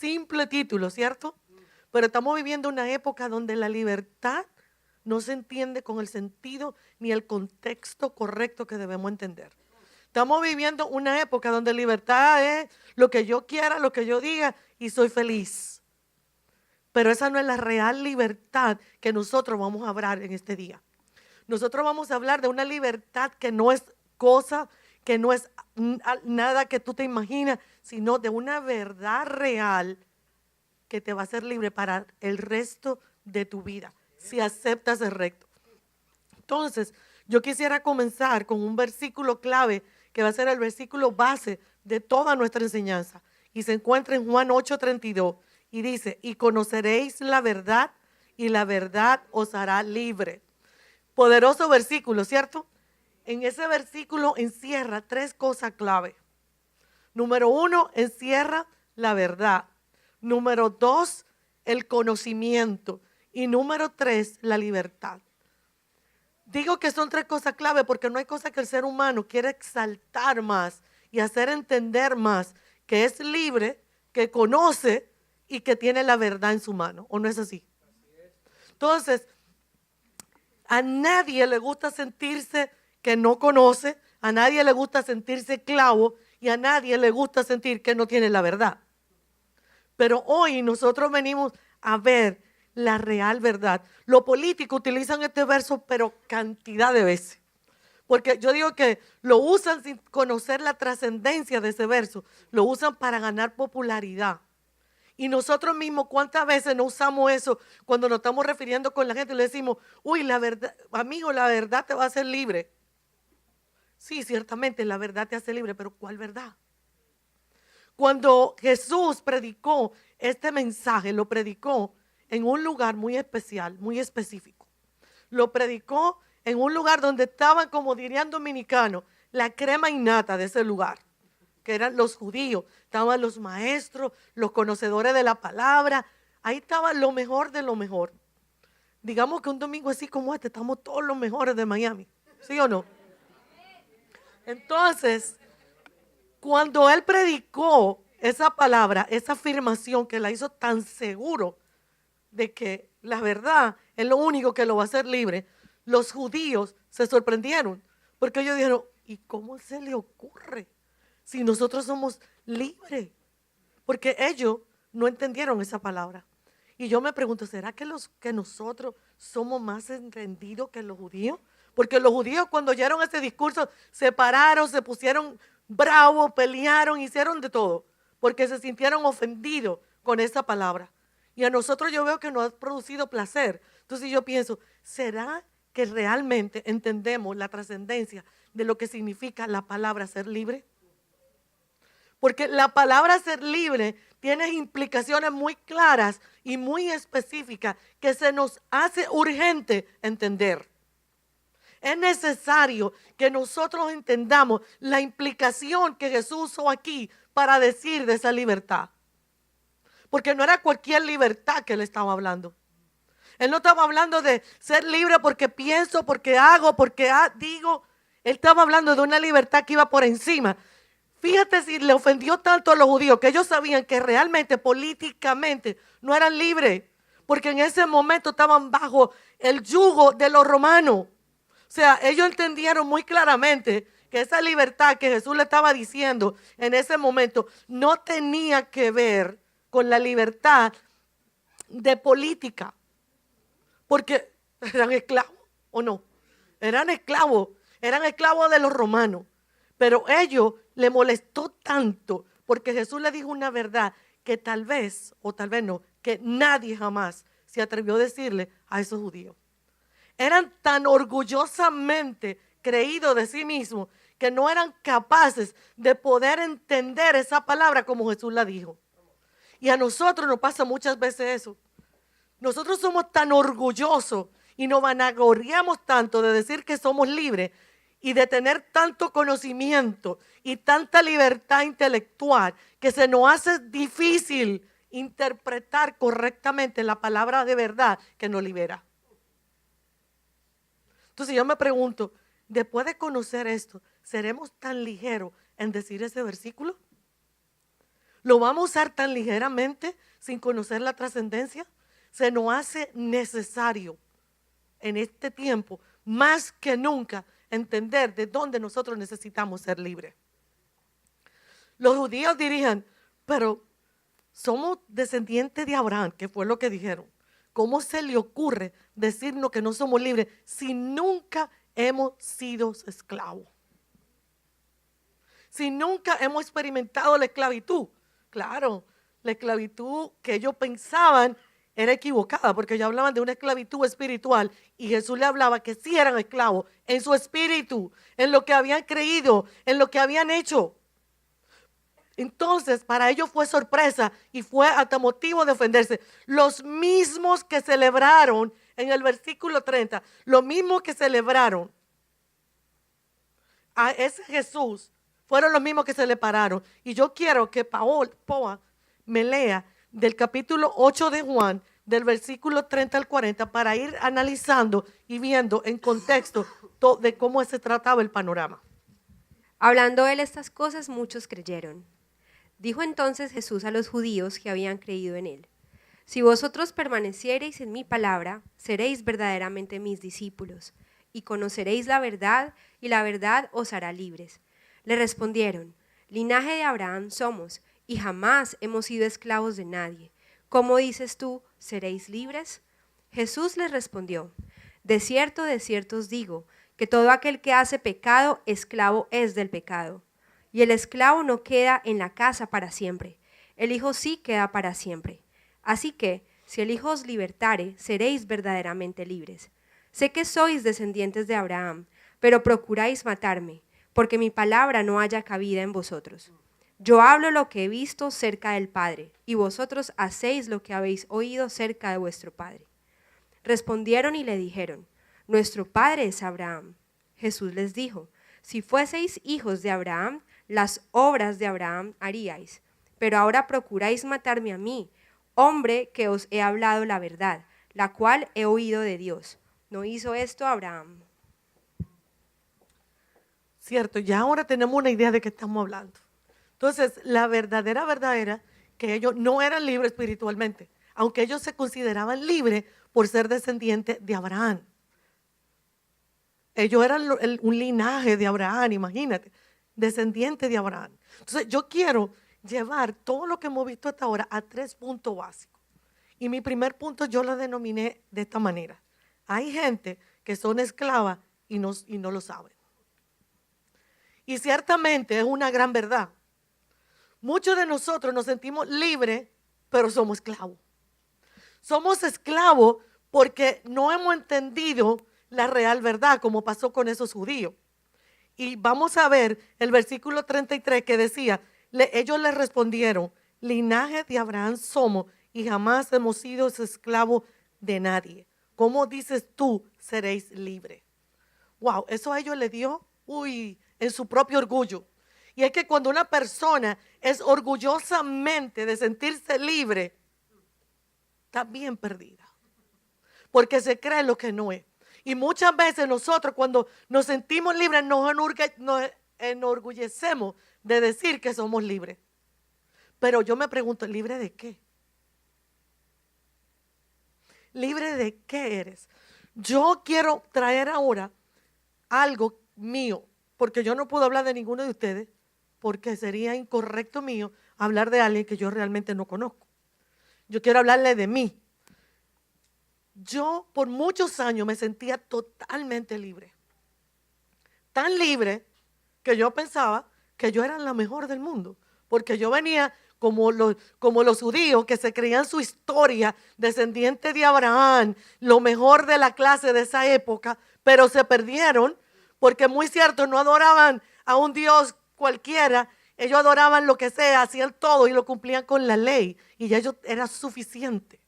simple título, ¿cierto? Pero estamos viviendo una época donde la libertad no se entiende con el sentido ni el contexto correcto que debemos entender. Estamos viviendo una época donde libertad es lo que yo quiera, lo que yo diga y soy feliz. Pero esa no es la real libertad que nosotros vamos a hablar en este día. Nosotros vamos a hablar de una libertad que no es cosa, que no es nada que tú te imaginas, sino de una verdad real que te va a hacer libre para el resto de tu vida, si aceptas el recto. Entonces, yo quisiera comenzar con un versículo clave que va a ser el versículo base de toda nuestra enseñanza. Y se encuentra en Juan 8:32 y dice, y conoceréis la verdad y la verdad os hará libre. Poderoso versículo, ¿cierto? En ese versículo encierra tres cosas clave. Número 1, encierra la verdad. Número 2, el conocimiento. Y número 3, la libertad. Digo que son tres cosas clave porque no hay cosa que el ser humano quiera exaltar más y hacer entender más que es libre, que conoce y que tiene la verdad en su mano. ¿O no es así? Entonces, a nadie le gusta sentirse que no conoce, a nadie le gusta sentirse esclavo y a nadie le gusta sentir que no tiene la verdad. Pero hoy nosotros venimos a ver la real verdad. Los políticos utilizan este verso, pero cantidad de veces. Porque yo digo que lo usan sin conocer la trascendencia de ese verso. Lo usan para ganar popularidad. Y nosotros mismos, ¿cuántas veces no usamos eso cuando nos estamos refiriendo con la gente? Le decimos, uy, la verdad, amigo, la verdad te va a hacer libre. Sí, ciertamente la verdad te hace libre, pero ¿cuál verdad? Cuando Jesús predicó este mensaje, lo predicó en un lugar muy especial, muy específico. Lo predicó en un lugar donde estaban, como dirían dominicanos, la crema innata de ese lugar, que eran los judíos, estaban los maestros, los conocedores de la palabra, ahí estaba lo mejor de lo mejor. Digamos que un domingo así como este, estamos todos los mejores de Miami, ¿sí o no? Entonces, cuando él predicó esa palabra, esa afirmación que la hizo tan seguro de que la verdad es lo único que lo va a hacer libre, los judíos se sorprendieron, porque ellos dijeron, ¿y cómo se le ocurre si nosotros somos libres? Porque ellos no entendieron esa palabra. Y yo me pregunto, ¿será que nosotros somos más entendidos que los judíos? Porque los judíos cuando oyeron ese discurso se pararon, se pusieron bravos, pelearon, hicieron de todo, porque se sintieron ofendidos con esa palabra. Y a nosotros yo veo que nos ha producido placer. Entonces yo pienso, ¿será que realmente entendemos la trascendencia de lo que significa la palabra ser libre? Porque la palabra ser libre tiene implicaciones muy claras y muy específicas que se nos hace urgente entender. Es necesario que nosotros entendamos la implicación que Jesús usó aquí para decir de esa libertad. Porque no era cualquier libertad que él estaba hablando. Él no estaba hablando de ser libre porque pienso, porque hago, porque digo. Él estaba hablando de una libertad que iba por encima. Fíjate si le ofendió tanto a los judíos que ellos sabían que realmente políticamente no eran libres. Porque en ese momento estaban bajo el yugo de los romanos. O sea, ellos entendieron muy claramente que esa libertad que Jesús le estaba diciendo en ese momento no tenía que ver con la libertad de política. Porque eran esclavos, ¿o no? Eran esclavos de los romanos. Pero ellos le molestó tanto porque Jesús le dijo una verdad que tal vez, o tal vez no, que nadie jamás se atrevió a decirle a esos judíos. Eran tan orgullosamente creídos de sí mismos que no eran capaces de poder entender esa palabra como Jesús la dijo. Y a nosotros nos pasa muchas veces eso. Nosotros somos tan orgullosos y nos vanagloriamos tanto de decir que somos libres y de tener tanto conocimiento y tanta libertad intelectual que se nos hace difícil interpretar correctamente la palabra de verdad que nos libera. Entonces yo me pregunto, después de conocer esto, ¿seremos tan ligeros en decir ese versículo? ¿Lo vamos a usar tan ligeramente sin conocer la trascendencia? Se nos hace necesario en este tiempo, más que nunca, entender de dónde nosotros necesitamos ser libres. Los judíos dirían, pero somos descendientes de Abraham, que fue lo que dijeron. ¿Cómo se le ocurre decirnos que no somos libres si nunca hemos sido esclavos? Si nunca hemos experimentado la esclavitud. Claro, la esclavitud que ellos pensaban era equivocada, porque ellos hablaban de una esclavitud espiritual y Jesús le hablaba que sí eran esclavos en su espíritu, en lo que habían creído, en lo que habían hecho. Entonces, para ellos fue sorpresa y fue hasta motivo de ofenderse. Los mismos que celebraron en el versículo 30, los mismos que celebraron a ese Jesús, fueron los mismos que se le pararon. Y yo quiero que Poa me lea del capítulo 8 de Juan, del versículo 30 al 40, para ir analizando y viendo en contexto de cómo se trataba el panorama. Hablando él estas cosas, muchos creyeron. Dijo entonces Jesús a los judíos que habían creído en él: si vosotros permaneciereis en mi palabra, seréis verdaderamente mis discípulos, y conoceréis la verdad, y la verdad os hará libres. Le respondieron: linaje de Abraham somos, y jamás hemos sido esclavos de nadie. ¿Cómo dices tú, seréis libres? Jesús les respondió: de cierto os digo, que todo aquel que hace pecado, esclavo es del pecado. Y el esclavo no queda en la casa para siempre, el Hijo sí queda para siempre. Así que, si el Hijo os libertare, seréis verdaderamente libres. Sé que sois descendientes de Abraham, pero procuráis matarme, porque mi palabra no haya cabida en vosotros. Yo hablo lo que he visto cerca del Padre, y vosotros hacéis lo que habéis oído cerca de vuestro Padre. Respondieron y le dijeron: nuestro Padre es Abraham. Jesús les dijo: si fueseis hijos de Abraham, las obras de Abraham haríais, pero ahora procuráis matarme a mí, hombre que os he hablado la verdad, la cual he oído de Dios. ¿No hizo esto Abraham? Cierto, ya ahora tenemos una idea de qué estamos hablando. Entonces, la verdadera verdad era que ellos no eran libres espiritualmente, aunque ellos se consideraban libres por ser descendientes de Abraham. Ellos eran un linaje de Abraham, imagínate, descendiente de Abraham. Entonces, yo quiero llevar todo lo que hemos visto hasta ahora a 3 puntos básicos. Y mi primer punto yo lo denominé de esta manera. Hay gente que son esclavas y no lo saben. Y ciertamente es una gran verdad. Muchos de nosotros nos sentimos libres, pero somos esclavos. Somos esclavos porque no hemos entendido la real verdad, como pasó con esos judíos. Y vamos a ver el versículo 33 que decía, ellos le respondieron: linaje de Abraham somos y jamás hemos sido esclavos de nadie. ¿Cómo dices tú seréis libres? Wow, eso a ellos les dio, en su propio orgullo. Y es que cuando una persona es orgullosamente de sentirse libre, está bien perdida, porque se cree lo que no es. Y muchas veces nosotros, cuando nos sentimos libres, nos enorgullecemos de decir que somos libres. Pero yo me pregunto, ¿libre de qué? ¿Libre de qué eres? Yo quiero traer ahora algo mío, porque yo no puedo hablar de ninguno de ustedes, porque sería incorrecto mío hablar de alguien que yo realmente no conozco. Yo quiero hablarle de mí. Yo por muchos años me sentía totalmente libre. Tan libre que yo pensaba que yo era la mejor del mundo. Porque yo venía como los judíos que se creían su historia, descendiente de Abraham, lo mejor de la clase de esa época, pero se perdieron porque muy cierto, no adoraban a un Dios cualquiera. Ellos adoraban lo que sea, hacían todo y lo cumplían con la ley. Y ya ellos era suficiente.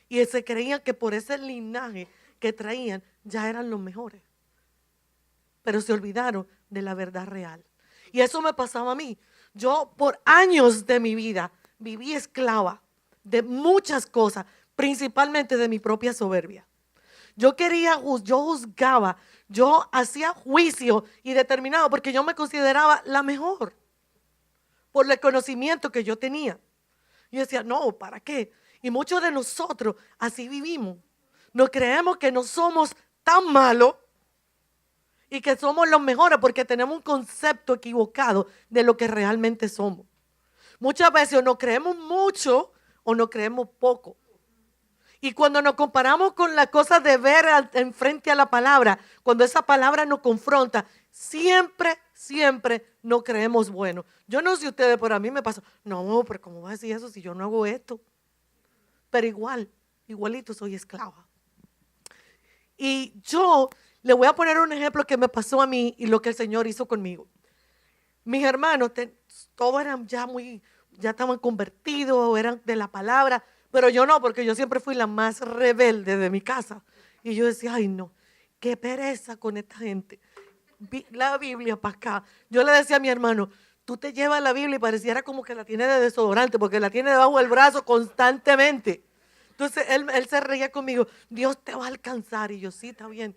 Y se creían que por ese linaje que traían ya eran los mejores. Pero se olvidaron de la verdad real. Y eso me pasaba a mí. Yo por años de mi vida viví esclava de muchas cosas, principalmente de mi propia soberbia. Yo juzgaba, yo hacía juicio y determinado porque yo me consideraba la mejor. por el conocimiento que yo tenía. Yo decía, no, ¿para qué? Y muchos de nosotros así vivimos. Nos creemos que no somos tan malos y que somos los mejores porque tenemos un concepto equivocado de lo que realmente somos. Muchas veces o nos creemos mucho o nos creemos poco. Y cuando nos comparamos con las cosas de ver enfrente a la palabra, cuando esa palabra nos confronta, siempre nos creemos buenos. Yo no sé ustedes, pero a mí me pasa, no, pero ¿cómo va a decir eso si yo no hago esto? Pero igualito soy esclava. Y yo le voy a poner un ejemplo que me pasó a mí y lo que el Señor hizo conmigo. Mis hermanos, todos eran ya estaban convertidos, eran de la palabra, pero yo no, porque yo siempre fui la más rebelde de mi casa. Y yo decía, ay no, qué pereza con esta gente. La Biblia para acá. Yo le decía a mi hermano, tú te llevas la Biblia y pareciera como que la tiene de desodorante, porque la tiene debajo del brazo constantemente. Entonces él se reía conmigo, Dios te va a alcanzar. Y yo, sí, está bien.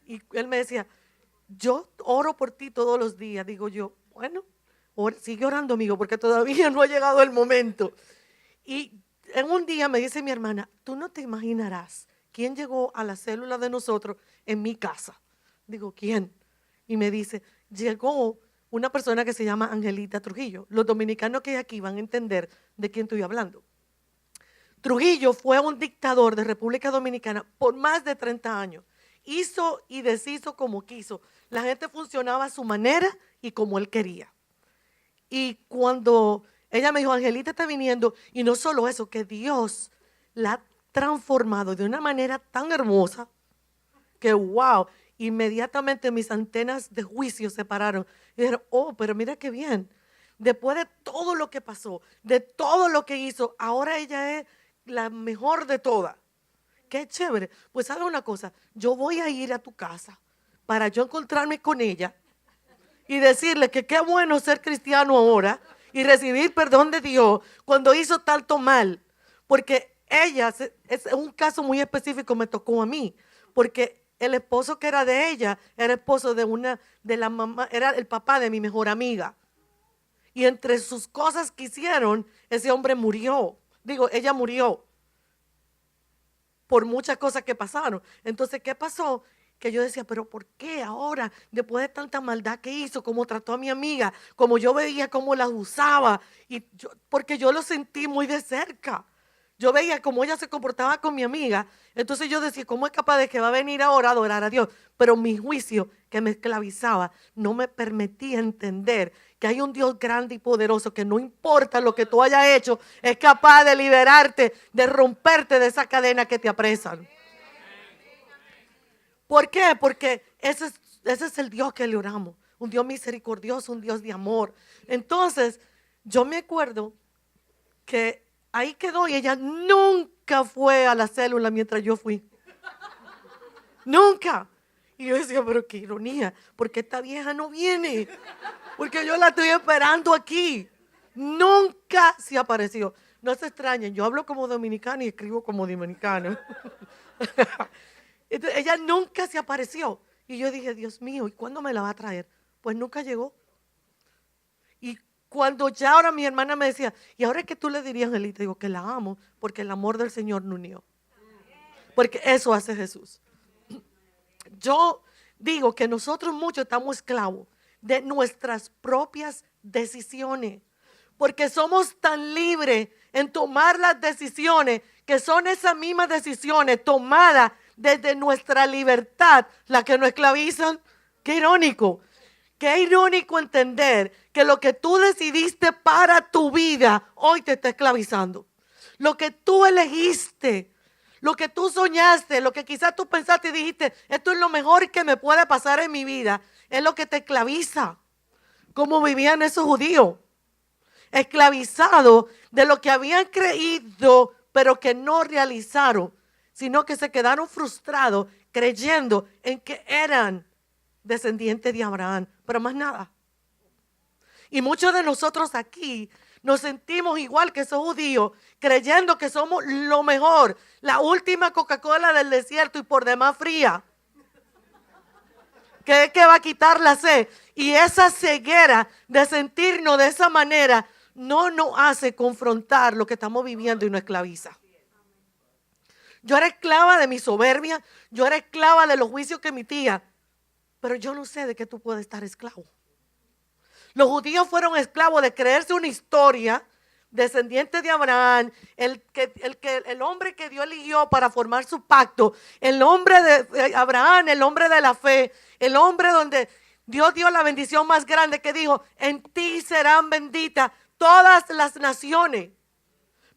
Y él me decía, yo oro por ti todos los días. Digo yo, bueno, sigue orando, amigo, porque todavía no ha llegado el momento. Y en un día me dice mi hermana, tú no te imaginarás quién llegó a la célula de nosotros en mi casa. Digo, ¿quién? Y me dice, llegó una persona que se llama Angelita Trujillo. Los dominicanos que hay aquí van a entender de quién estoy hablando. Trujillo fue un dictador de República Dominicana por más de 30 años. Hizo y deshizo como quiso. La gente funcionaba a su manera y como él quería. Y cuando ella me dijo, Angelita está viniendo, y no solo eso, que Dios la ha transformado de una manera tan hermosa que wow, inmediatamente mis antenas de juicio se pararon. Y dijeron, oh, pero mira qué bien. Después de todo lo que pasó, de todo lo que hizo, ahora ella es la mejor de todas. Qué chévere. Pues sabe una cosa, yo voy a ir a tu casa para yo encontrarme con ella y decirle que qué bueno ser cristiano ahora y recibir perdón de Dios cuando hizo tanto mal. Porque ella, es un caso muy específico, me tocó a mí, porque el esposo que era de ella era esposo de la mamá, era el papá de mi mejor amiga. Y entre sus cosas que hicieron, ese hombre murió. Digo, ella murió por muchas cosas que pasaron. Entonces, ¿qué pasó? Que yo decía, pero ¿por qué ahora, después de tanta maldad que hizo, cómo trató a mi amiga, como yo veía cómo la usaba? Porque yo lo sentí muy de cerca. Yo veía cómo ella se comportaba con mi amiga. Entonces yo decía, ¿cómo es capaz de que va a venir ahora a adorar a Dios? Pero mi juicio que me esclavizaba no me permitía entender que hay un Dios grande y poderoso que no importa lo que tú hayas hecho, es capaz de liberarte, de romperte de esa cadena que te apresan. ¿Por qué? Porque ese es el Dios que le oramos. Un Dios misericordioso, un Dios de amor. Entonces, yo me acuerdo que ahí quedó y ella nunca fue a la célula mientras yo fui. Nunca. Y yo decía, pero qué ironía, porque esta vieja no viene. Porque yo la estoy esperando aquí. Nunca se apareció. No se extrañen, yo hablo como dominicano y escribo como dominicano. Entonces, ella nunca se apareció. Y yo dije, Dios mío, ¿y cuándo me la va a traer? Pues nunca llegó. Y cuando ya ahora mi hermana me decía, ¿y ahora qué tú le dirías, Angelita? Digo, que la amo, porque el amor del Señor nos unió. Porque eso hace Jesús. Yo digo que nosotros muchos estamos esclavos de nuestras propias decisiones. Porque somos tan libres en tomar las decisiones que son esas mismas decisiones tomadas desde nuestra libertad las que nos esclavizan. Qué irónico. Qué irónico entender que lo que tú decidiste para tu vida hoy te está esclavizando. Lo que tú elegiste, lo que tú soñaste, lo que quizás tú pensaste y dijiste, esto es lo mejor que me puede pasar en mi vida, es lo que te esclaviza. ¿Cómo vivían esos judíos? Esclavizados de lo que habían creído, pero que no realizaron, sino que se quedaron frustrados creyendo en que eran descendientes de Abraham, pero más nada. Y muchos de nosotros aquí nos sentimos igual que esos judíos, creyendo que somos lo mejor, la última Coca-Cola del desierto y por demás fría. que es que va a quitar la sed. Y esa ceguera de sentirnos de esa manera no nos hace confrontar lo que estamos viviendo y nos esclaviza. Yo era esclava de mi soberbia, yo era esclava de los juicios que emitía, pero yo no sé de qué tú puedes estar esclavo. Los judíos fueron esclavos de creerse una historia, descendiente de Abraham, el hombre que Dios eligió para formar su pacto, el hombre de Abraham, el hombre de la fe, el hombre donde Dios dio la bendición más grande, que dijo: en ti serán benditas todas las naciones.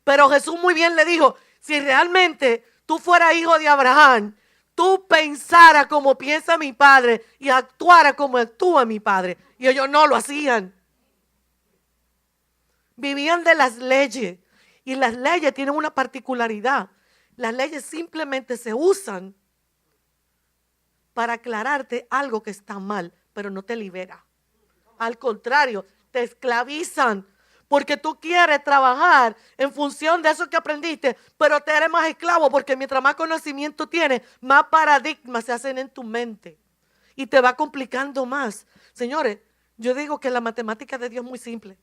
Pero Jesús muy bien le dijo: si realmente tú fueras hijo de Abraham, tú pensaras como piensa mi padre y actuara como actúa mi padre. Y ellos no lo hacían. Vivían de las leyes. Y las leyes tienen una particularidad. Las leyes simplemente se usan para aclararte algo que está mal, pero no te libera. Al contrario, te esclavizan. Porque tú quieres trabajar en función de eso que aprendiste, pero te eres más esclavo, porque mientras más conocimiento tienes, más paradigmas se hacen en tu mente. Y te va complicando más. Señores, yo digo que la matemática de Dios es muy simple.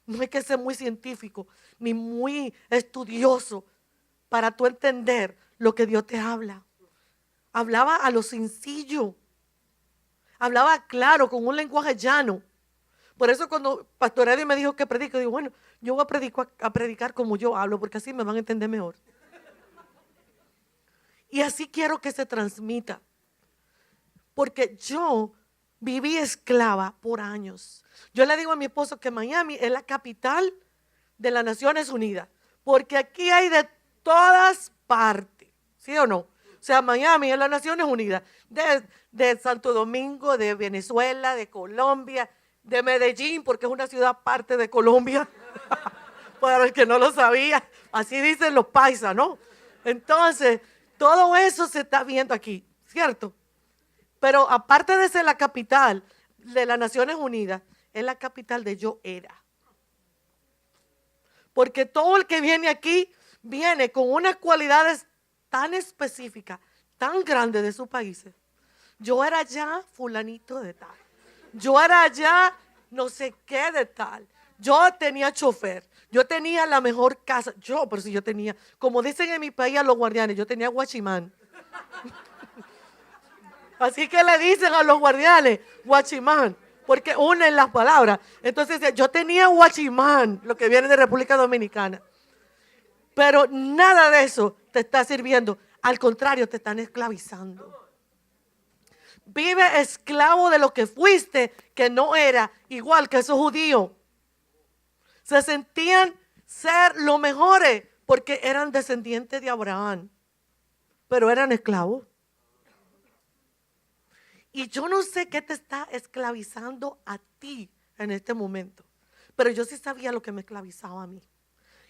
No hay que ser muy científico, ni muy estudioso para tú entender lo que Dios te habla. Hablaba a lo sencillo. Hablaba claro, con un lenguaje llano. Por eso cuando Pastor Eddie me dijo que predique, digo, bueno, yo voy a predicar como yo hablo, porque así me van a entender mejor. Y así quiero que se transmita. Porque yo viví esclava por años. Yo le digo a mi esposo que Miami es la capital de las Naciones Unidas, porque aquí hay de todas partes, ¿sí o no? O sea, Miami es las Naciones Unidas, de Santo Domingo, de Venezuela, de Colombia, de Medellín, porque es una ciudad parte de Colombia, para el que no lo sabía, así dicen los paisas, ¿no? Entonces, todo eso se está viendo aquí, ¿cierto? Pero aparte de ser la capital de las Naciones Unidas, es la capital de yo era. Porque todo el que viene aquí, viene con unas cualidades tan específicas, tan grandes de sus países. Yo era ya fulanito de tal. Yo era ya no sé qué de tal. Yo tenía chofer. Yo tenía la mejor casa. Pero si yo tenía, como dicen en mi país a los guardianes, yo tenía guachimán. Así que le dicen a los guardianes, guachimán, porque unen las palabras. Entonces, yo tenía guachimán, lo que viene de República Dominicana. Pero nada de eso te está sirviendo. Al contrario, te están esclavizando. Vive esclavo de lo que fuiste, que no era igual que esos judíos. Se sentían ser los mejores porque eran descendientes de Abraham, pero eran esclavos. Y yo no sé qué te está esclavizando a ti en este momento, pero yo sí sabía lo que me esclavizaba a mí.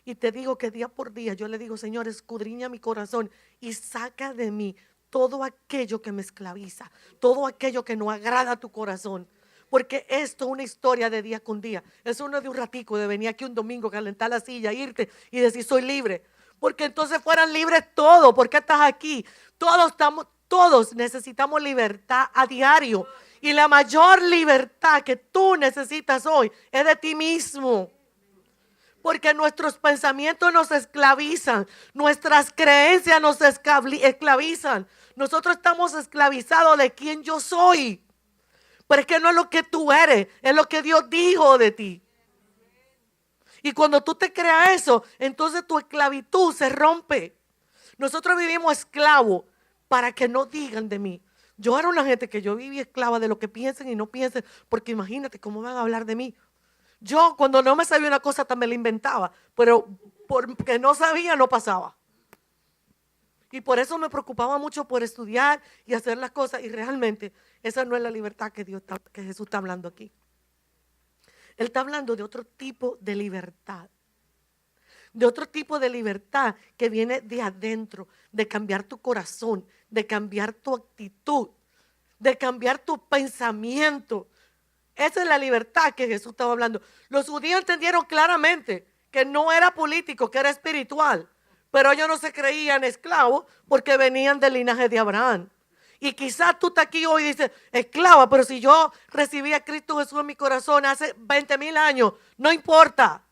Y te digo que día por día yo le digo: Señor, escudriña mi corazón y saca de mí todo aquello que me esclaviza, todo aquello que no agrada a tu corazón. Porque esto es una historia de día con día. Eso no es de un ratico, de venir aquí un domingo, calentar la silla, irte y decir soy libre. Porque entonces fueran libres todos. ¿Por qué estás aquí? Todos necesitamos libertad a diario. Y la mayor libertad que tú necesitas hoy es de ti mismo. Porque nuestros pensamientos nos esclavizan, nuestras creencias nos esclavizan. Nosotros estamos esclavizados de quién yo soy. Pero es que no es lo que tú eres, es lo que Dios dijo de ti. Y cuando tú te creas eso, entonces tu esclavitud se rompe. Nosotros vivimos esclavos para que no digan de mí. Yo era una gente que yo vivía esclava de lo que piensen y no piensen, porque imagínate cómo van a hablar de mí. Yo cuando no me sabía una cosa también la inventaba, pero porque no sabía no pasaba. Y por eso me preocupaba mucho por estudiar y hacer las cosas, y realmente esa no es la libertad que Jesús está hablando aquí. Él está hablando de otro tipo de libertad. De otro tipo de libertad que viene de adentro, de cambiar tu corazón, de cambiar tu actitud, de cambiar tu pensamiento. Esa es la libertad que Jesús estaba hablando. Los judíos entendieron claramente que no era político, que era espiritual. Pero ellos no se creían esclavos porque venían del linaje de Abraham. Y quizás tú estás aquí hoy y dices, esclava, pero si yo recibí a Cristo Jesús en mi corazón hace 20,000 años, no importa.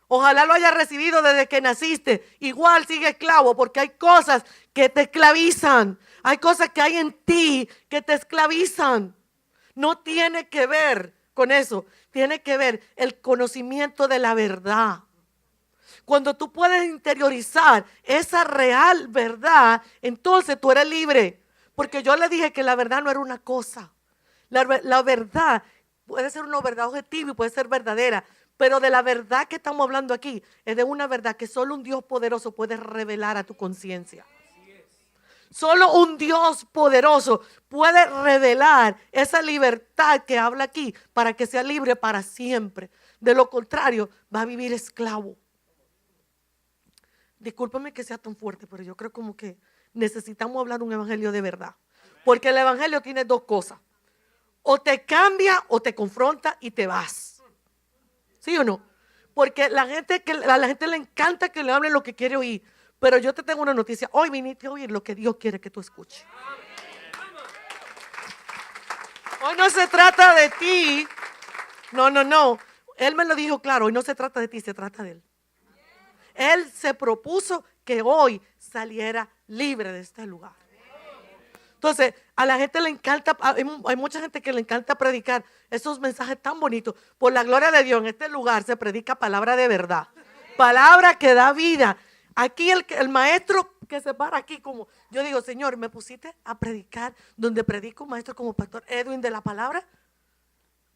Ojalá lo hayas recibido desde que naciste. Igual sigue esclavo porque hay cosas que te esclavizan. Hay cosas que hay en ti que te esclavizan. No tiene que ver con eso. Tiene que ver el conocimiento de la verdad. Cuando tú puedes interiorizar esa real verdad, entonces tú eres libre. Porque yo le dije que la verdad no era una cosa. La verdad puede ser una verdad objetiva y puede ser verdadera. Pero de la verdad que estamos hablando aquí es de una verdad que solo un Dios poderoso puede revelar a tu conciencia. Solo un Dios poderoso puede revelar esa libertad que habla aquí para que sea libre para siempre. De lo contrario, va a vivir esclavo. Discúlpame que sea tan fuerte, pero yo creo como que necesitamos hablar un evangelio de verdad. Porque el evangelio tiene dos cosas. O te cambia o te confronta y te vas. ¿Sí o no? Porque a la gente le encanta que le hablen lo que quiere oír. Pero yo te tengo una noticia. Hoy viniste a oír lo que Dios quiere que tú escuches. Hoy no se trata de ti. No. Él me lo dijo claro. Hoy no se trata de ti, se trata de Él. Él se propuso que hoy saliera libre de este lugar. Entonces, a la gente le encanta, hay mucha gente que le encanta predicar esos mensajes tan bonitos. Por la gloria de Dios, en este lugar se predica palabra de verdad. Palabra que da vida. Aquí el maestro que se para aquí, como yo digo, Señor, me pusiste a predicar donde predico un maestro como Pastor Edwin de la palabra.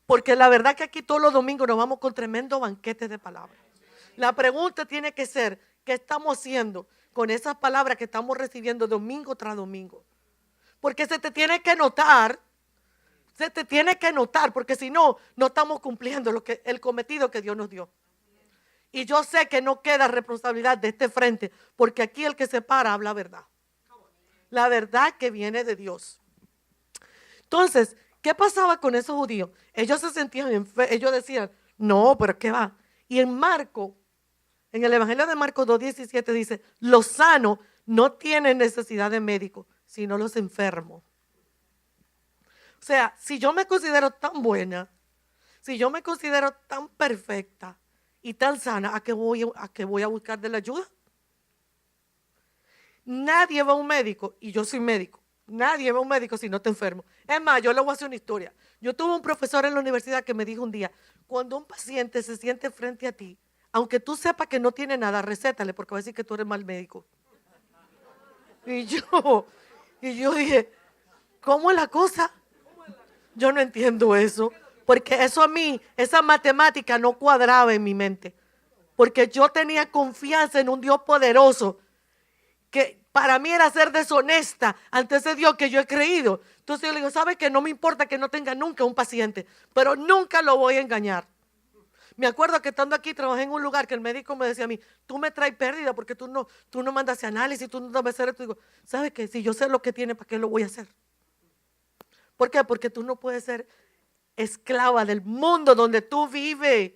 Porque la verdad que aquí todos los domingos nos vamos con tremendo banquete de palabra. La pregunta tiene que ser, ¿qué estamos haciendo con esas palabras que estamos recibiendo domingo tras domingo? Porque se te tiene que notar, porque si no, no estamos cumpliendo el cometido que Dios nos dio. Y yo sé que no queda responsabilidad de este frente, porque aquí el que se para habla verdad. La verdad que viene de Dios. Entonces, ¿qué pasaba con esos judíos? Ellos se sentían ellos decían, no, pero ¿qué va? Y en el Evangelio de Marcos 2:17 dice, los sanos no tienen necesidad de médico, sino los enfermos. O sea, si yo me considero tan buena, si yo me considero tan perfecta y tan sana, ¿a qué voy a buscar de la ayuda? Nadie va a un médico, y yo soy médico, nadie va a un médico si no está enfermo. Es más, yo le voy a hacer una historia. Yo tuve un profesor en la universidad que me dijo un día, cuando un paciente se siente frente a ti, aunque tú sepas que no tiene nada, recétale porque va a decir que tú eres mal médico. Y yo dije, ¿cómo es la cosa? Yo no entiendo eso, porque eso a mí, esa matemática no cuadraba en mi mente, porque yo tenía confianza en un Dios poderoso, que para mí era ser deshonesta ante ese Dios que yo he creído. Entonces yo le digo, ¿sabe qué? No me importa que no tenga nunca un paciente, pero nunca lo voy a engañar. Me acuerdo que estando aquí trabajé en un lugar que el médico me decía a mí, tú me traes pérdida porque tú no mandas análisis, tú no debes hacer esto. Digo, ¿sabes qué? Si yo sé lo que tiene, ¿para qué lo voy a hacer? ¿Por qué? Porque tú no puedes ser esclava del mundo donde tú vives.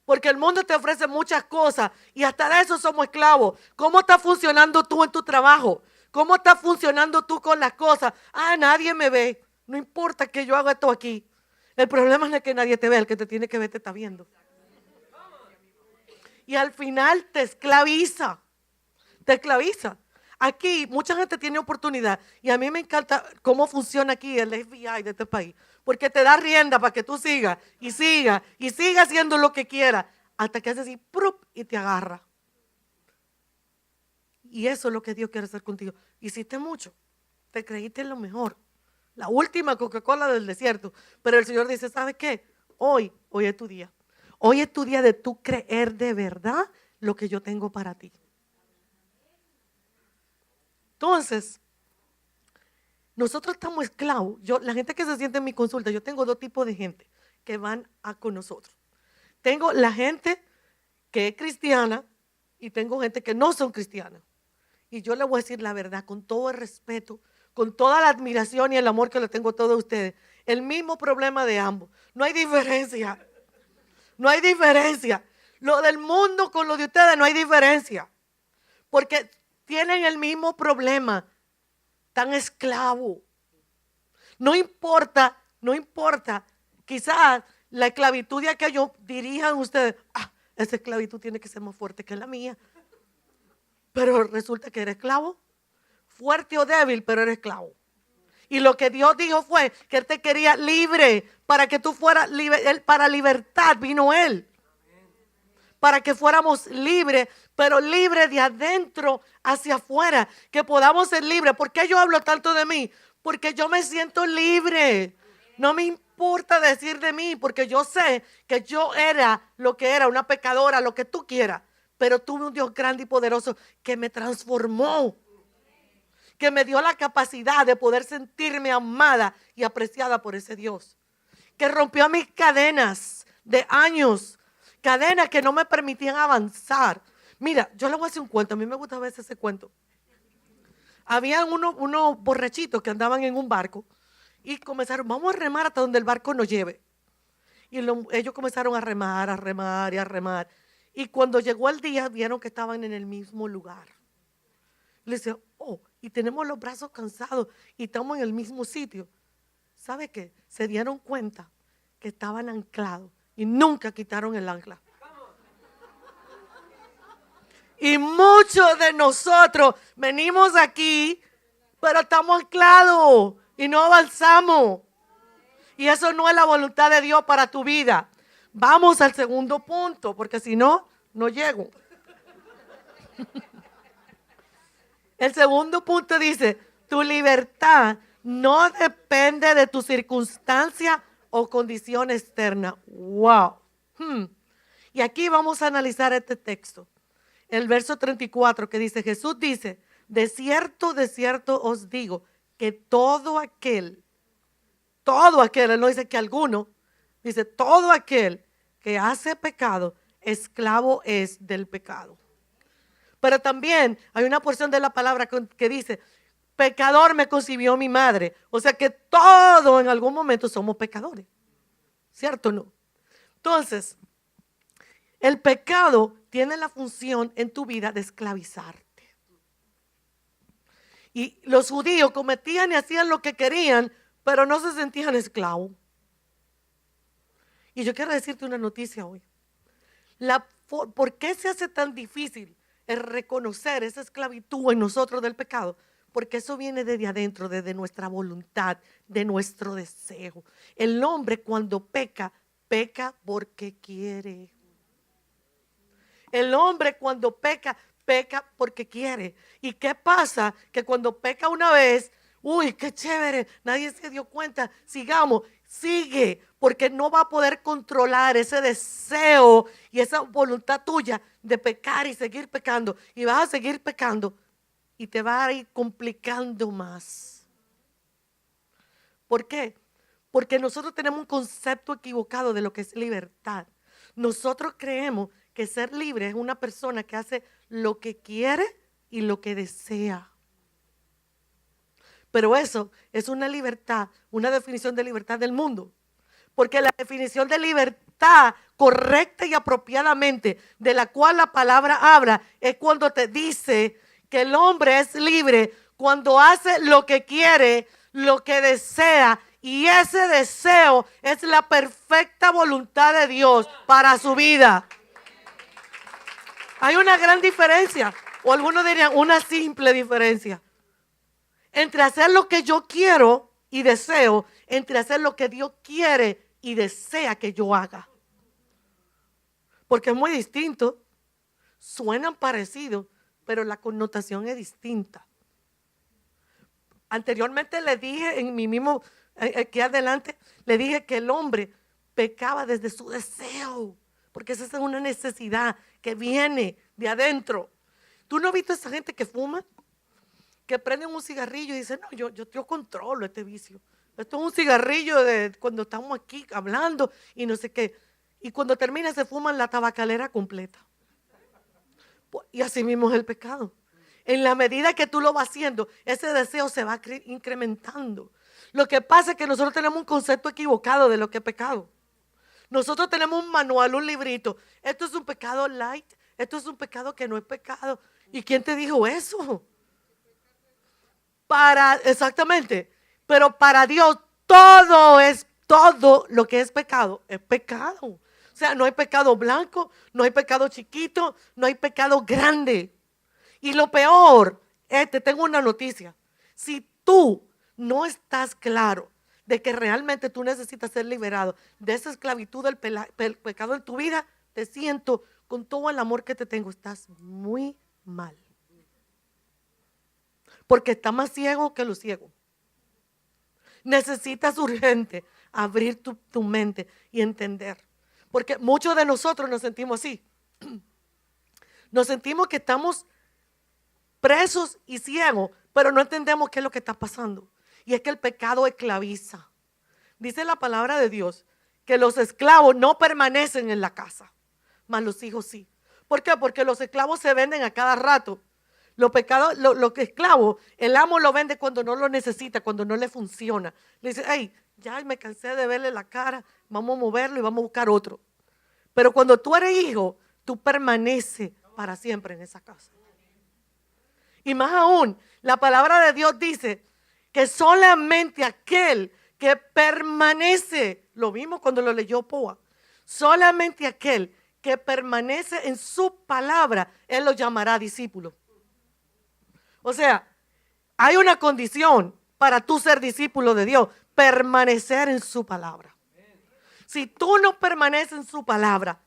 Porque el mundo te ofrece muchas cosas y hasta de eso somos esclavos. ¿Cómo está funcionando tú en tu trabajo? ¿Cómo está funcionando tú con las cosas? Nadie me ve. No importa que yo haga esto aquí. El problema no es que nadie te vea, el que te tiene que ver te está viendo. Y al final te esclaviza. Te esclaviza. Aquí mucha gente tiene oportunidad y a mí me encanta cómo funciona aquí el FBI de este país. Porque te da rienda para que tú sigas y sigas haciendo lo que quieras hasta que haces así ¡prup! Y te agarra. Y eso es lo que Dios quiere hacer contigo. Hiciste mucho, te creíste en lo mejor. La última Coca-Cola del desierto. Pero el Señor dice, ¿sabes qué? Hoy es tu día. Hoy es tu día de tú creer de verdad lo que yo tengo para ti. Entonces, nosotros estamos esclavos. La gente que se siente en mi consulta, yo tengo dos tipos de gente que van con nosotros. Tengo la gente que es cristiana y tengo gente que no son cristianas. Y yo le voy a decir la verdad con todo el respeto, con toda la admiración y el amor que le tengo a todos ustedes. El mismo problema de ambos. No hay diferencia. No hay diferencia. Lo del mundo con lo de ustedes no hay diferencia. Porque tienen el mismo problema. tan esclavo. No importa, no importa. Quizás la esclavitud de aquello dirijan ustedes, esa esclavitud tiene que ser más fuerte que la mía. Pero resulta que eres esclavo, fuerte o débil, pero eres esclavo. Y lo que Dios dijo fue que Él te quería libre, para que tú fueras libre. Para libertad vino Él. Para que fuéramos libres, pero libres de adentro hacia afuera. Que podamos ser libres. ¿Por qué yo hablo tanto de mí? Porque yo me siento libre. No me importa decir de mí, porque yo sé que yo era lo que era, una pecadora, lo que tú quieras. Pero tuve un Dios grande y poderoso que me transformó, que me dio la capacidad de poder sentirme amada y apreciada por ese Dios, que rompió mis cadenas de años, cadenas que no me permitían avanzar. Mira, yo le voy a hacer un cuento, a mí me gusta a veces ese cuento. Habían unos borrachitos que andaban en un barco y comenzaron, vamos a remar hasta donde el barco nos lleve. Y ellos comenzaron a remar, a remar y a remar. Y cuando llegó el día, vieron que estaban en el mismo lugar. Le decía, y tenemos los brazos cansados y estamos en el mismo sitio. ¿Sabe qué? Se dieron cuenta que estaban anclados y nunca quitaron el ancla. Y muchos de nosotros venimos aquí, pero estamos anclados y no avanzamos. Y eso no es la voluntad de Dios para tu vida. Vamos al segundo punto, porque si no, no llego. El segundo punto dice, tu libertad no depende de tu circunstancia o condición externa. Wow. Y aquí vamos a analizar este texto. El verso 34 que dice, Jesús dice, de cierto os digo, que todo aquel, él no dice que alguno, dice todo aquel que hace pecado, esclavo es del pecado. Pero también hay una porción de la palabra que dice, pecador me concibió mi madre. O sea que todos en algún momento somos pecadores. ¿Cierto o no? Entonces, el pecado tiene la función en tu vida de esclavizarte. Y los judíos cometían y hacían lo que querían, pero no se sentían esclavos. Y yo quiero decirte una noticia hoy. ¿Por qué se hace tan difícil el reconocer esa esclavitud en nosotros del pecado? Porque eso viene desde adentro, desde nuestra voluntad, de nuestro deseo. El hombre cuando peca, peca porque quiere. El hombre cuando peca, peca porque quiere. ¿Y qué pasa? Que cuando peca una vez, uy, qué chévere, nadie se dio cuenta, sigamos, sigue, porque no va a poder controlar ese deseo y esa voluntad tuya de pecar y seguir pecando. Y vas a seguir pecando y te va a ir complicando más. ¿Por qué? Porque nosotros tenemos un concepto equivocado de lo que es libertad. Nosotros creemos que ser libre es una persona que hace lo que quiere y lo que desea. Pero eso es una libertad, una definición de libertad del mundo. Porque la definición de libertad correcta y apropiadamente de la cual la palabra habla es cuando te dice que el hombre es libre cuando hace lo que quiere, lo que desea, y ese deseo es la perfecta voluntad de Dios para su vida. Hay una gran diferencia, o algunos dirían una simple diferencia, entre hacer lo que yo quiero y deseo, entre hacer lo que Dios quiere y desea que yo haga. Porque es muy distinto, suenan parecidos, pero la connotación es distinta. Anteriormente le dije en mi mismo, aquí adelante, le dije que el hombre pecaba desde su deseo, porque esa es una necesidad que viene de adentro. ¿Tú no has visto a esa gente que fuma? Que prenden un cigarrillo y dicen, no, yo controlo este vicio. Esto es un cigarrillo de cuando estamos aquí hablando y no sé qué. Y cuando termina se fuman la tabacalera completa. Y así mismo es el pecado. En la medida que tú lo vas haciendo, ese deseo se va incrementando. Lo que pasa es que nosotros tenemos un concepto equivocado de lo que es pecado. Nosotros tenemos un manual, un librito. Esto es un pecado light, esto es un pecado que no es pecado. ¿Y quién te dijo eso? Exactamente. Pero para Dios todo lo que es pecado es pecado. O sea, no hay pecado blanco, no hay pecado chiquito, no hay pecado grande. Y lo peor, te tengo una noticia. Si tú no estás claro de que realmente tú necesitas ser liberado de esa esclavitud del pecado en tu vida, te siento con todo el amor que te tengo, estás muy mal. Porque está más ciego que los ciegos. Necesitas urgente abrir tu mente y entender. Porque muchos de nosotros nos sentimos así. Nos sentimos que estamos presos y ciegos, pero no entendemos qué es lo que está pasando. Y es que el pecado esclaviza. Dice la palabra de Dios que los esclavos no permanecen en la casa, mas los hijos sí. ¿Por qué? Porque los esclavos se venden a cada rato. Los esclavos, el amo lo vende cuando no lo necesita, cuando no le funciona. Le dice, hey, ya me cansé de verle la cara, vamos a moverlo y vamos a buscar otro. Pero cuando tú eres hijo, tú permaneces para siempre en esa casa. Y más aún, la palabra de Dios dice que solamente aquel que permanece, lo vimos cuando lo leyó Poa, solamente aquel que permanece en su palabra, él lo llamará discípulo. O sea, hay una condición para tú ser discípulo de Dios, permanecer en su palabra. Si tú no permaneces en su palabra,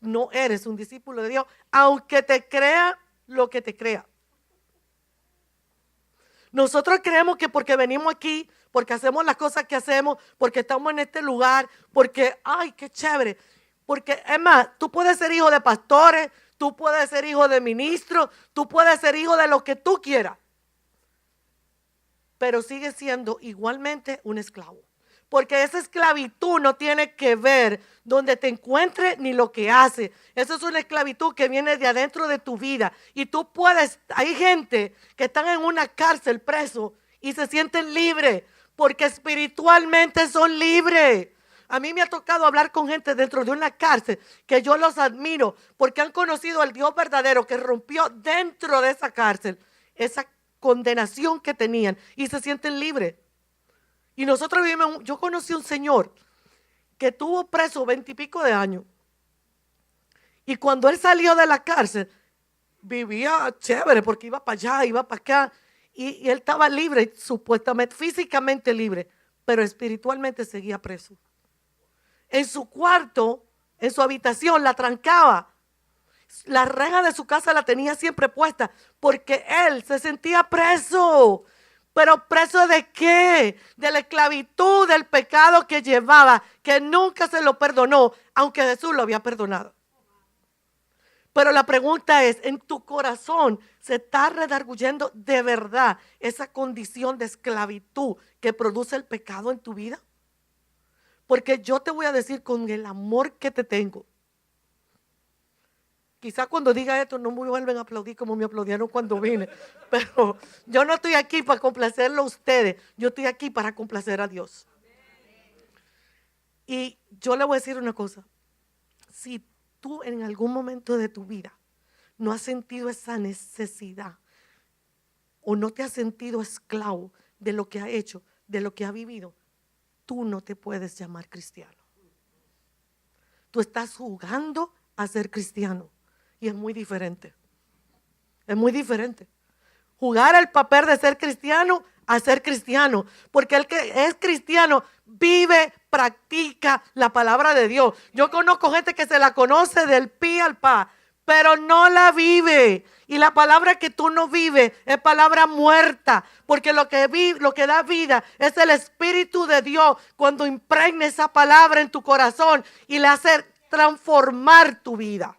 no eres un discípulo de Dios, aunque te crea lo que te crea. Nosotros creemos que porque venimos aquí, porque hacemos las cosas que hacemos, porque estamos en este lugar, porque, ay, qué chévere. Porque, es más, tú puedes ser hijo de pastores, tú puedes ser hijo de ministros, tú puedes ser hijo de lo que tú quieras. Pero sigues siendo igualmente un esclavo. Porque esa esclavitud no tiene que ver donde te encuentres ni lo que haces. Esa es una esclavitud que viene de adentro de tu vida. Y tú puedes, hay gente que están en una cárcel preso y se sienten libres porque espiritualmente son libres. A mí me ha tocado hablar con gente dentro de una cárcel que yo los admiro porque han conocido al Dios verdadero que rompió dentro de esa cárcel esa condenación que tenían y se sienten libres. Y nosotros vivimos, yo conocí un señor que estuvo preso 20 y pico de años. Y cuando él salió de la cárcel, vivía chévere porque iba para allá, iba para acá. Y él estaba libre, supuestamente, físicamente libre, pero espiritualmente seguía preso. En su cuarto, en su habitación, la trancaba. La reja de su casa la tenía siempre puesta porque él se sentía preso. ¿Pero preso de qué? De la esclavitud, del pecado que llevaba, que nunca se lo perdonó, aunque Jesús lo había perdonado. Pero la pregunta es, ¿en tu corazón se está redarguyendo de verdad esa condición de esclavitud que produce el pecado en tu vida? Porque yo te voy a decir con el amor que te tengo. Quizás cuando diga esto no me vuelven a aplaudir como me aplaudieron cuando vine. Pero yo no estoy aquí para complacerlo a ustedes. Yo estoy aquí para complacer a Dios. Y yo le voy a decir una cosa. Si tú en algún momento de tu vida no has sentido esa necesidad o no te has sentido esclavo de lo que ha hecho, de lo que ha vivido, tú no te puedes llamar cristiano. Tú estás jugando a ser cristiano. Y es muy diferente. Es muy diferente. Jugar el papel de ser cristiano a ser cristiano. Porque el que es cristiano vive, practica la palabra de Dios. Yo conozco gente que se la conoce del pi al pa, pero no la vive. Y la palabra que tú no vives es palabra muerta. Porque lo que da vida es el Espíritu de Dios cuando impregna esa palabra en tu corazón y le hace transformar tu vida.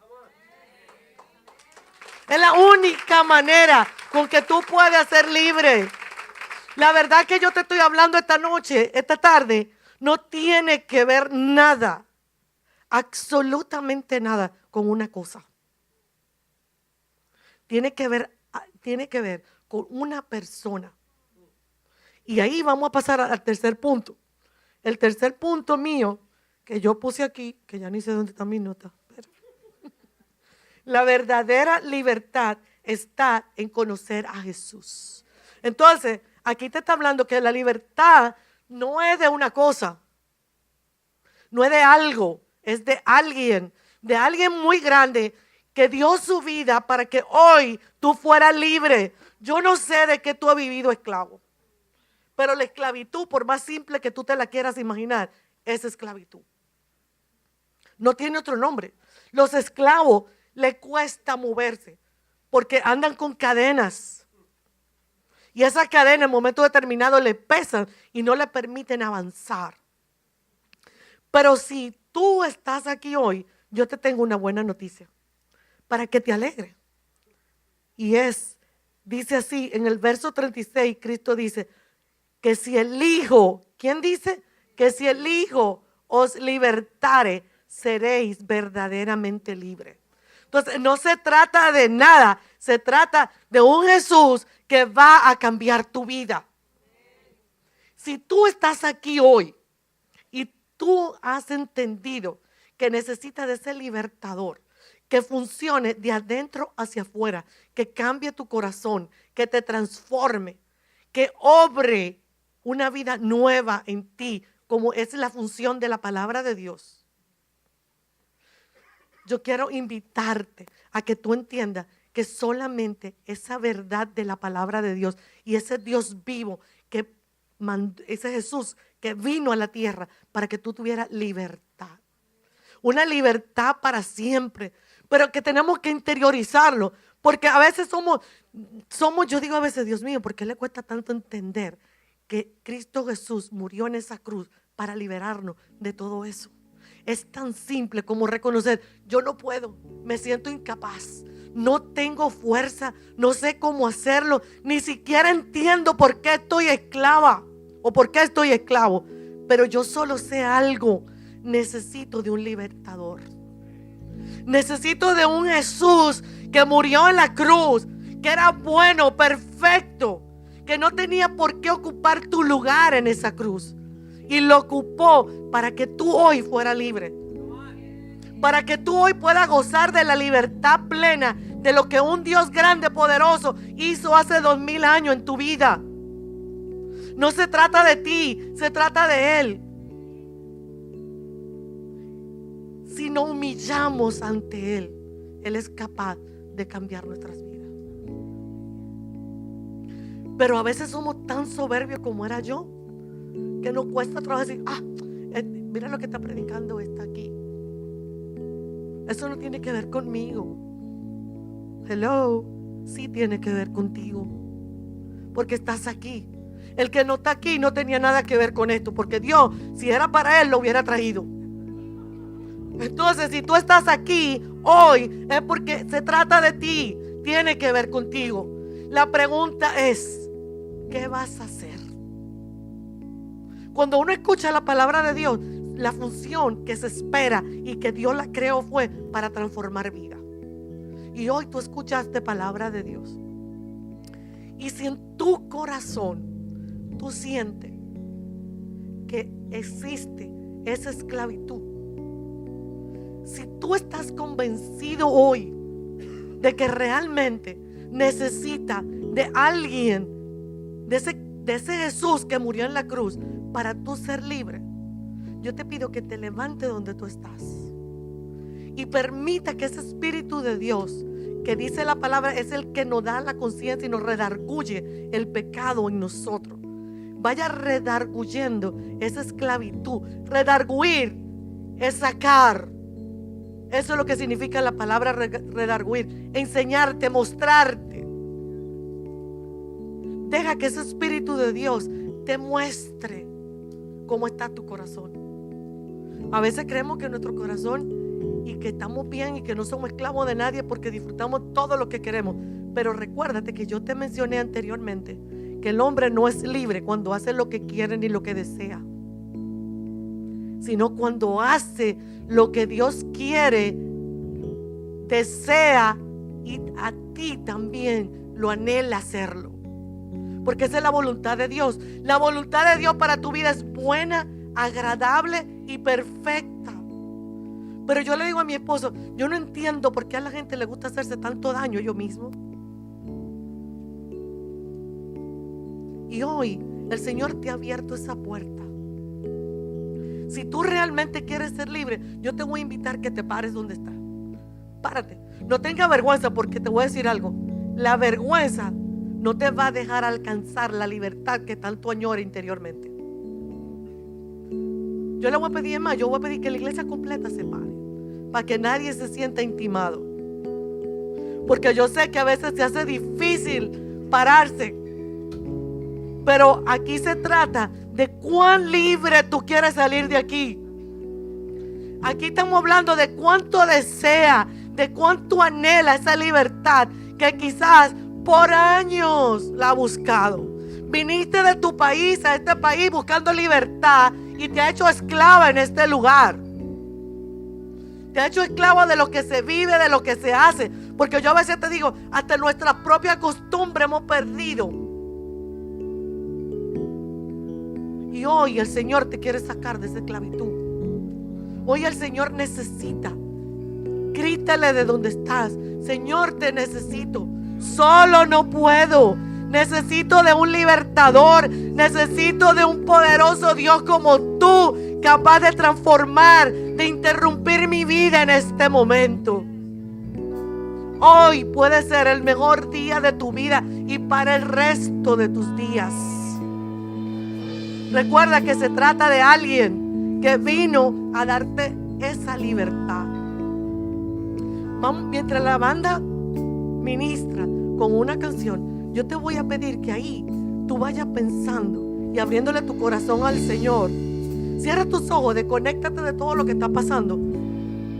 Es la única manera con que tú puedes ser libre. La verdad que yo te estoy hablando esta noche, esta tarde, no tiene que ver nada, absolutamente nada con una cosa. Tiene que ver con una persona. Y ahí vamos a pasar al tercer punto. El tercer punto mío, que yo puse aquí, que ya ni sé dónde está mi nota. La verdadera libertad está en conocer a Jesús. Entonces, Aquí te está hablando que la libertad no es de una cosa, no es de algo, es de alguien muy grande que dio su vida para que hoy tú fueras libre. Yo no sé de qué tú has vivido esclavo, pero la esclavitud, por más simple que tú te la quieras imaginar, es esclavitud. No tiene otro nombre. Los esclavos les cuesta moverse porque andan con cadenas. Y esas cadenas en momento determinado le pesan y no le permiten avanzar. Pero si tú estás aquí hoy, yo te tengo una buena noticia para que te alegres. Y dice así en el verso 36, Cristo dice que si el Hijo, ¿quién dice? Que si el Hijo os libertare, seréis verdaderamente libres. Entonces no se trata de nada, se trata de un Jesús que va a cambiar tu vida. Si tú estás aquí hoy y tú has entendido que necesitas de ese libertador, que funcione de adentro hacia afuera, que cambie tu corazón, que te transforme, que obre una vida nueva en ti, como es la función de la palabra de Dios. Yo quiero invitarte a que tú entiendas que solamente esa verdad de la palabra de Dios y ese Dios vivo, ese Jesús que vino a la tierra para que tú tuvieras libertad. Una libertad para siempre, pero que tenemos que interiorizarlo, porque a veces somos, yo digo a veces, Dios mío, ¿por qué le cuesta tanto entender que Cristo Jesús murió en esa cruz para liberarnos de todo eso? Es tan simple como reconocer, yo no puedo, me siento incapaz, no tengo fuerza, no sé cómo hacerlo, ni siquiera entiendo por qué estoy esclava o por qué estoy esclavo, pero yo solo sé algo, necesito de un libertador. Necesito de un Jesús que murió en la cruz, que era bueno, perfecto, que no tenía por qué ocupar tu lugar en esa cruz. Y lo ocupó para que tú hoy fueras libre. Para que tú hoy puedas gozar de la libertad plena de lo que un Dios grande, poderoso hizo hace 2000 años en tu vida. No se trata de ti, se trata de Él. Si nos humillamos ante Él, Él es capaz de cambiar nuestras vidas. Pero a veces somos tan soberbios como era yo, que nos cuesta trabajo decir, mira lo que está predicando está aquí. Eso no tiene que ver conmigo. Hello, sí tiene que ver contigo, porque estás aquí. El que no está aquí no tenía nada que ver con esto, porque Dios, si era para Él, lo hubiera traído. Entonces, si tú estás aquí hoy, es porque se trata de ti, tiene que ver contigo. La pregunta es, ¿qué vas a hacer? Cuando uno escucha la palabra de Dios, la función que se espera y que Dios la creó fue para transformar vida. Y hoy tú escuchaste palabra de Dios. Y si en tu corazón tú sientes que existe esa esclavitud, si tú estás convencido hoy de que realmente necesita de alguien, de ese Jesús que murió en la cruz para tú ser libre, yo te pido que te levantes donde tú estás y permita que ese Espíritu de Dios, que dice la palabra, es el que nos da la conciencia y nos redarguye el pecado en nosotros, vaya redarguyendo esa esclavitud. Redarguir es sacar. Eso es lo que significa la palabra redarguir. Enseñarte, mostrarte. Deja que ese Espíritu de Dios te muestre cómo está tu corazón. A veces creemos que nuestro corazón y que estamos bien y que no somos esclavos de nadie porque disfrutamos todo lo que queremos. Pero recuérdate que yo te mencioné anteriormente que el hombre no es libre cuando hace lo que quiere ni lo que desea, sino cuando hace lo que Dios quiere, desea y a ti también lo anhela hacerlo. Porque esa es la voluntad de Dios. La voluntad de Dios para tu vida es buena, agradable y perfecta. Pero yo le digo a mi esposo, yo no entiendo por qué a la gente le gusta hacerse tanto daño yo mismo. Y hoy el Señor te ha abierto esa puerta. Si tú realmente quieres ser libre, yo te voy a invitar que te pares donde estás. Párate. No tengas vergüenza, porque te voy a decir algo. La vergüenza no te va a dejar alcanzar la libertad que tanto añora interiormente. Yo le voy a pedir más. Yo voy a pedir que la iglesia completa se pare, para que nadie se sienta intimado. Porque yo sé que a veces se hace difícil pararse. Pero aquí se trata de cuán libre tú quieres salir de aquí. Aquí estamos hablando de cuánto desea, de cuánto anhela esa libertad que quizás por años la ha buscado. Viniste de tu país a este país buscando libertad y te ha hecho esclava en este lugar. Te ha hecho esclavo de lo que se vive, de lo que se hace. Porque yo a veces te digo, hasta nuestra propia costumbre hemos perdido. Y hoy el Señor te quiere sacar de esa esclavitud. Hoy el Señor necesita. Grítale de donde estás: Señor, te necesito. Solo no puedo. Necesito de un libertador. Necesito de un poderoso Dios como tú, capaz de transformar, de interrumpir mi vida en este momento. Hoy puede ser el mejor día de tu vida y para el resto de tus días. Recuerda que se trata de alguien que vino a darte esa libertad. Vamos, mientras la banda ministra con una canción, yo te voy a pedir que ahí tú vayas pensando y abriéndole tu corazón al Señor. Cierra tus ojos, desconéctate de todo lo que está pasando.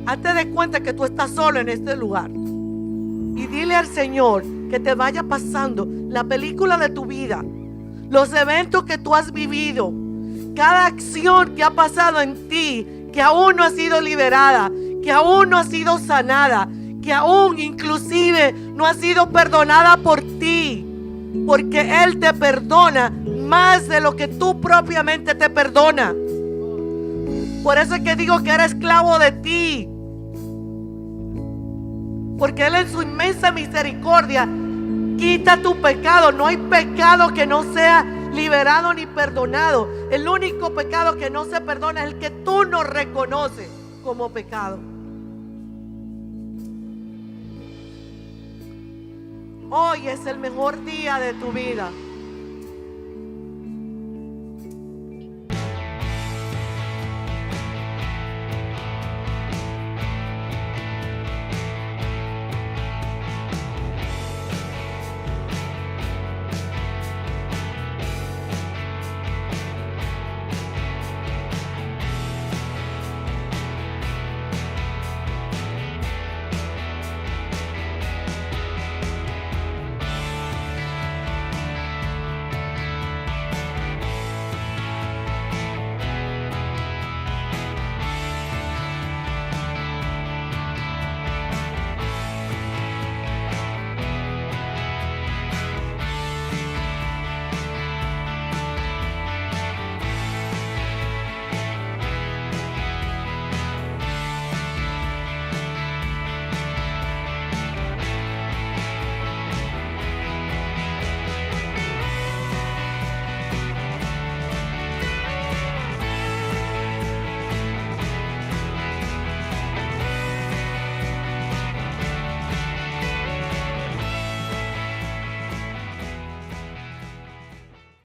Hazte de cuenta que tú estás solo en este lugar. Y dile al Señor que te vaya pasando la película de tu vida, los eventos que tú has vivido, cada acción que ha pasado en ti, que aún no ha sido liberada, que aún no ha sido sanada, que aún inclusive no ha sido perdonada por ti, porque Él te perdona más de lo que tú propiamente te perdonas. Por eso es que digo que eres esclavo de ti, porque Él en su inmensa misericordia quita tu pecado. No hay pecado que no sea liberado ni perdonado. El único pecado que no se perdona es el que tú no reconoces como pecado. Hoy es el mejor día de tu vida.